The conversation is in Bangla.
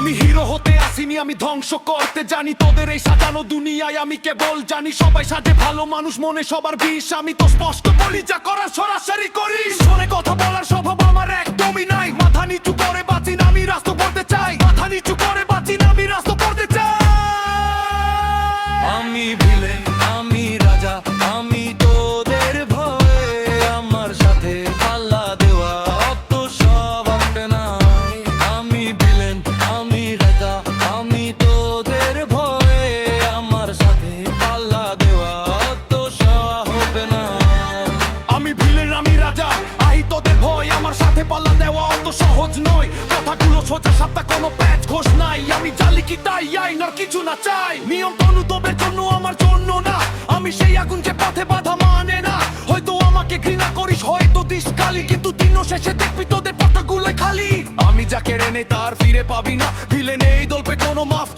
আমি হিরো হতে আসিনি, আমি ধ্বংস করতে জানি। তোদের এই সাজানো দুনিয়ায় আমি কেবল জানি সবাই সাজে ভালো, মানুষ মনে সবার বিষ। আমি তো স্পষ্ট বলি, যা করার সরাসরি করি। শোনে কথা বলার স্বভাব আমার একদমই নাই। মাথা নিচু করে বাঁচি না, আমি রাস্তা করতে চাই। মাথা নিচু করে বাঁচি না, আমি রাস্তা করতে চাই। আমি ভিলেন, আমি রাজা, আমি তোদের ভয়ে। আমার সাথে পাল্লা দেওয়া অত স্বভাব নাই। আমি ভিলেন, আমি রাজা, আমি তোদের ভয়ে। আমার সাথে পাল্লা দেওয়া অত স্বভাব নাই। আমি ভিলেন, আমি রাজা, আই তোদের ভয়। আমার সাথে পাল্লা দেওয়া অত সহজ নয়। কথাগুলো সোজা সাপটা, কোনো প্যাচ ঘোষ নাই। আমি জালি কি তাই আইন আর কিছু না চাই। নিয়ম তনু তোদের জন্য, আমার জন্য না। আমি সেই আগুন যে পথে বাধা মানে না। হয়তো আমাকে ঘৃণা করিস, হয়তো দিস কালি, কিন্তু দিন শেষে দেখবি তোদের পথগুলোই খালি। আমি যা কেড়ে নেই তার ফিরে পাবি না। ভিলেন এই দল্পে কোনো মাফ